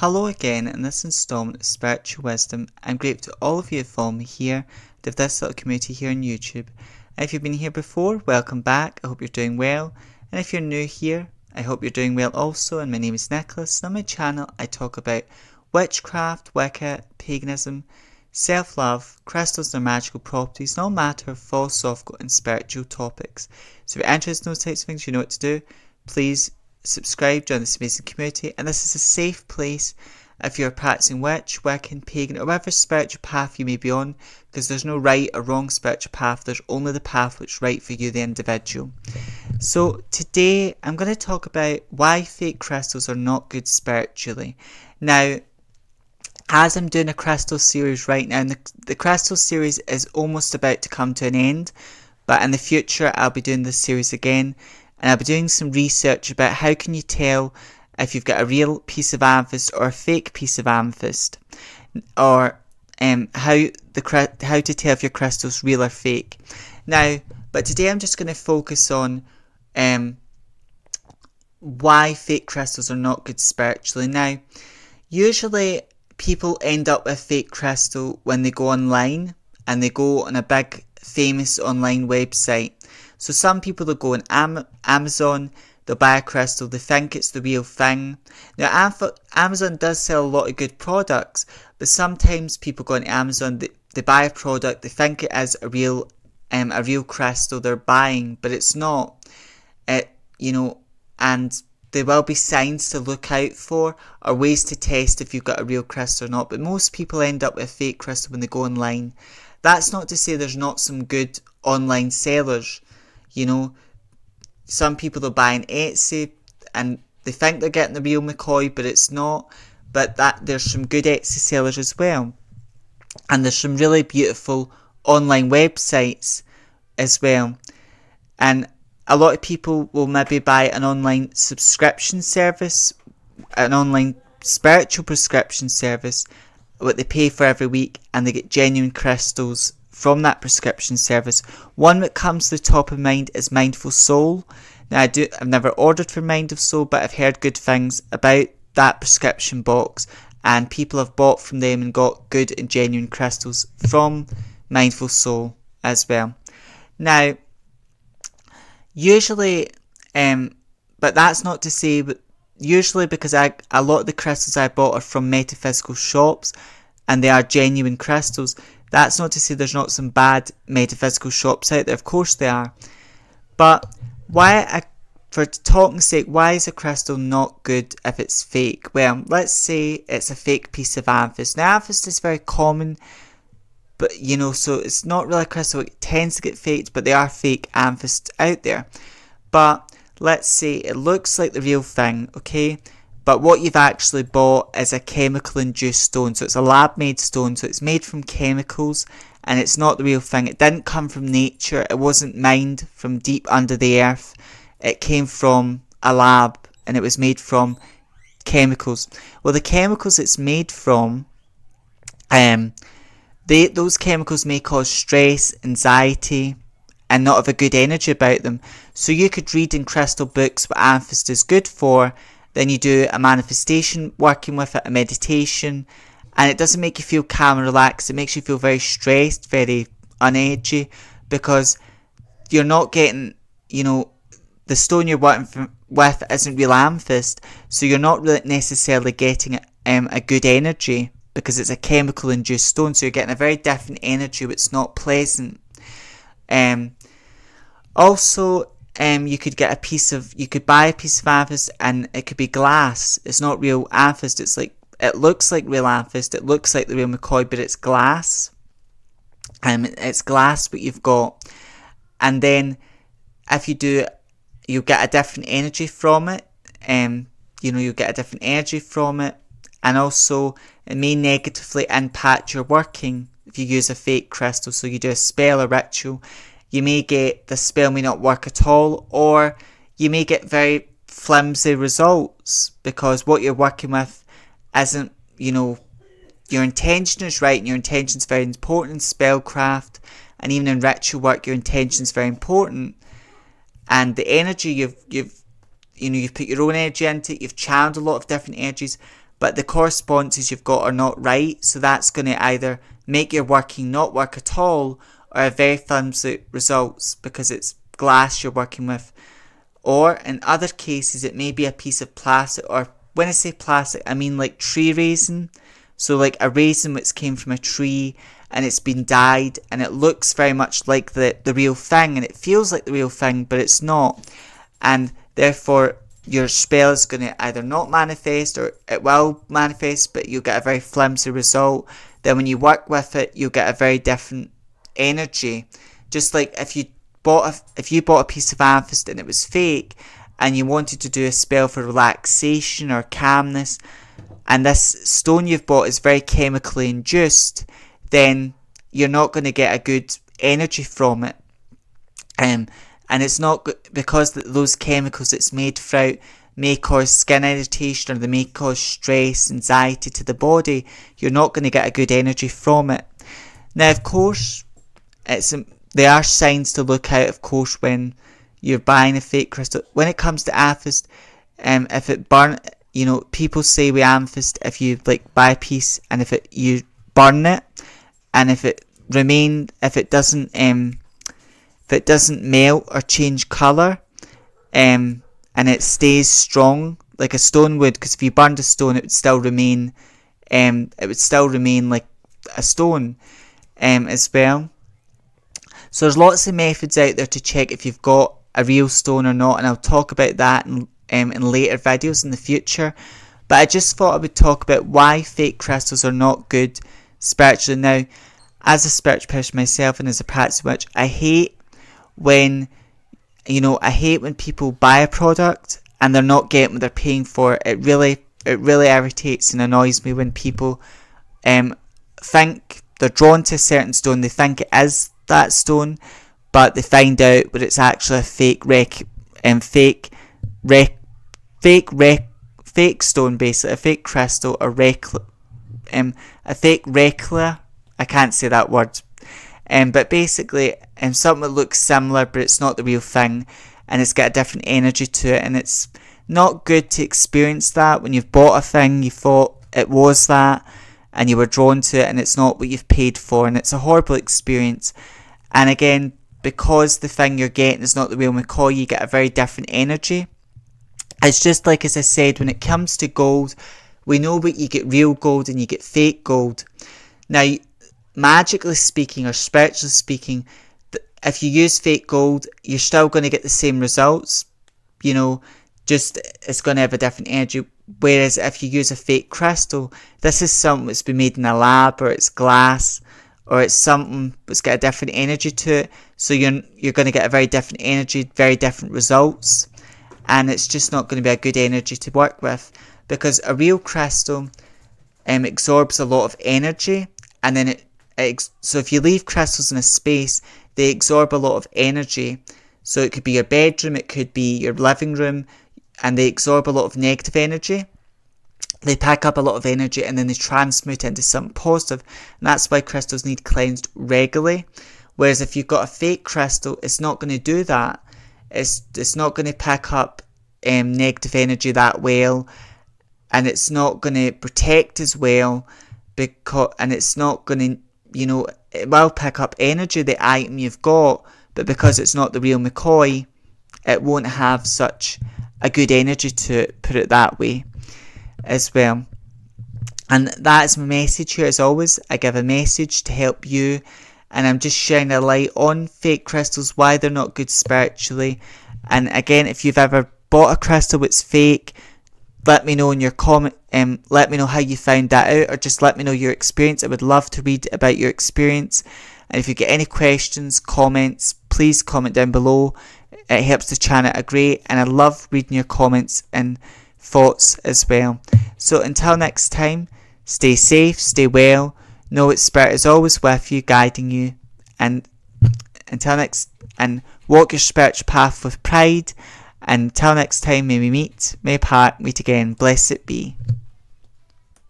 Hello again in this installment of Spiritual Wisdom. I'm grateful to all of you who follow me here, to this little community here on YouTube. And if you've been here before, welcome back. I hope you're doing well. And if you're new here, I hope you're doing well also. And my name is Nicholas. And on my channel, I talk about witchcraft, Wicca, paganism, self-love, crystals and their magical properties, and all matter of philosophical and spiritual topics. So if you're interested in those types of things, you know what to do. Please subscribe, join this amazing community, and this is a safe place if you're practicing witch, Wiccan, pagan, or whatever spiritual path you may be on, because there's no right or wrong spiritual path, there's only the path which is right for you, the individual. So today I'm going to talk about why fake crystals are not good spiritually. Now, as I'm doing a crystal series right now, and the crystal series is almost about to come to an end, but in the future I'll be doing this series again, and I'll be doing some research about how can you tell if you've got a real piece of amethyst or a fake piece of amethyst, or how to tell if your crystal's real or fake. Now, but today I'm just going to focus on why fake crystals are not good spiritually. Now, usually people end up with a fake crystal when they go online and they go on a big famous online website. So some people will go on Amazon, they'll buy a crystal, they think it's the real thing. Now Amazon does sell a lot of good products, but sometimes people go on Amazon, they buy a product, they think it is a real crystal they're buying, but it's not. And there will be signs to look out for or ways to test if you've got a real crystal or not, but most people end up with a fake crystal when they go online. That's not to say there's not some good online sellers. Some people will buy on Etsy and they think they're getting the real McCoy, but it's not. But there's some good Etsy sellers as well. And there's some really beautiful online websites as well. And a lot of people will maybe buy an online subscription service, an online spiritual prescription service, what they pay for every week, and they get genuine crystals from that prescription service. One that comes to the top of mind is Mindful Soul. Now I've never ordered from Mindful Soul, but I've heard good things about that prescription box, and people have bought from them and got good and genuine crystals from Mindful Soul as well. Now, usually, but that's not to say, but usually because a lot of the crystals I bought are from metaphysical shops and they are genuine crystals. That's not to say there's not some bad metaphysical shops out there. Of course there are. But for talking's sake, why is a crystal not good if it's fake? Well, let's say it's a fake piece of amethyst. Now, amethyst is very common, but so it's not really a crystal. It tends to get faked, but there are fake amethysts out there. But let's say it looks like the real thing, okay? But what you've actually bought is a chemical-induced stone. So it's a lab-made stone. So it's made from chemicals, and it's not the real thing. It didn't come from nature. It wasn't mined from deep under the earth. It came from a lab, and it was made from chemicals. Well, the chemicals it's made from, those chemicals may cause stress, anxiety, and not have a good energy about them. So you could read in crystal books what amethyst is good for. Then you do a manifestation working with it, a meditation, and it doesn't make you feel calm and relaxed. It makes you feel very stressed, very unedgy, because you're not getting, the stone you're working with isn't real amethyst, so you're not really necessarily getting a good energy because it's a chemical induced stone, so you're getting a very different energy which is not pleasant. Also, you could buy a piece of amethyst and it could be glass. It's not real amethyst. It looks like real amethyst. It looks like the real McCoy, but it's glass. It's glass what you've got. And then if you do, you'll get a different energy from it. You'll get a different energy from it. And also, it may negatively impact your working if you use a fake crystal. So you do a spell or ritual, you may get the spell may not work at all, or you may get very flimsy results because what you're working with isn't, your intention is right, and your intention is very important in spellcraft, and even in ritual work, your intention is very important. And the energy you've put your own energy into it, you've channeled a lot of different energies, but the core responses you've got are not right, so that's going to either make your working not work at all, or have very flimsy results because it's glass you're working with. Or in other cases, it may be a piece of plastic, or when I say plastic, I mean like tree resin. So like a resin which came from a tree and it's been dyed and it looks very much like the real thing and it feels like the real thing, but it's not. And therefore your spell is going to either not manifest, or it will manifest, but you'll get a very flimsy result. Then when you work with it, you'll get a very different energy. Just like if you bought a piece of amethyst and it was fake, and you wanted to do a spell for relaxation or calmness, and this stone you've bought is very chemically induced, then you're not going to get a good energy from it. And it's not because those chemicals it's made from may cause skin irritation, or they may cause stress, anxiety to the body. You're not going to get a good energy from it. Now, of course, there are signs to look out, of course, when you're buying a fake crystal. When it comes to amethyst, if it burn, people say with amethyst, if you like buy a piece and if you burn it, and if it doesn't melt or change colour, and it stays strong like a stone would, because if you burned a stone, it would still remain like a stone as well. So there's lots of methods out there to check if you've got a real stone or not, and I'll talk about that in later videos in the future. But I just thought I would talk about why fake crystals are not good spiritually. Now, as a spiritual person myself and as a practicing witch, I hate when people buy a product and they're not getting what they're paying for. It really irritates and annoys me when people think they're drawn to a certain stone, they think it is that stone, but they find out that it's actually a fake stone, basically a fake crystal, or a fake replica. I can't say that word. But basically, something that looks similar, but it's not the real thing, and it's got a different energy to it, and it's not good to experience that when you've bought a thing, you thought it was that, and you were drawn to it, and it's not what you've paid for, and it's a horrible experience. And again, because the thing you're getting is not the real McCoy, you get a very different energy. It's just like, as I said, when it comes to gold, we know that you get real gold and you get fake gold. Now, magically speaking or spiritually speaking, if you use fake gold, you're still going to get the same results. Just it's going to have a different energy. Whereas if you use a fake crystal, this is something that's been made in a lab, or it's glass, or it's something that's got a different energy to it. So you're going to get a very different energy, very different results, and it's just not going to be a good energy to work with, because a real crystal absorbs a lot of energy, and then so if you leave crystals in a space, they absorb a lot of energy. So it could be your bedroom, it could be your living room, and they absorb a lot of negative energy. They pick up a lot of energy and then they transmute it into something positive, and that's why crystals need cleansed regularly. Whereas if you've got a fake crystal, it's not going to do that. It's not going to pick up negative energy that well, and it's not going to protect as well, and it's not going to, it will pick up energy, the item you've got, but because it's not the real McCoy, it won't have such a good energy to it, put it that way as well. And that is my message here. As always, I give a message to help you, and I'm just shining a light on fake crystals, why they're not good spiritually. And again, if you've ever bought a crystal that's fake, let me know in your comment, let me know how you found that out, or just let me know your experience. I would love to read about your experience. And if you get any questions, comments, please comment down below. It helps the channel a great, and I love reading your comments and thoughts as well. So until next time, stay safe, stay well, know that Spirit is always with you, guiding you, and walk your spiritual path with pride. And until next time, may we meet, may part meet again. Blessed be.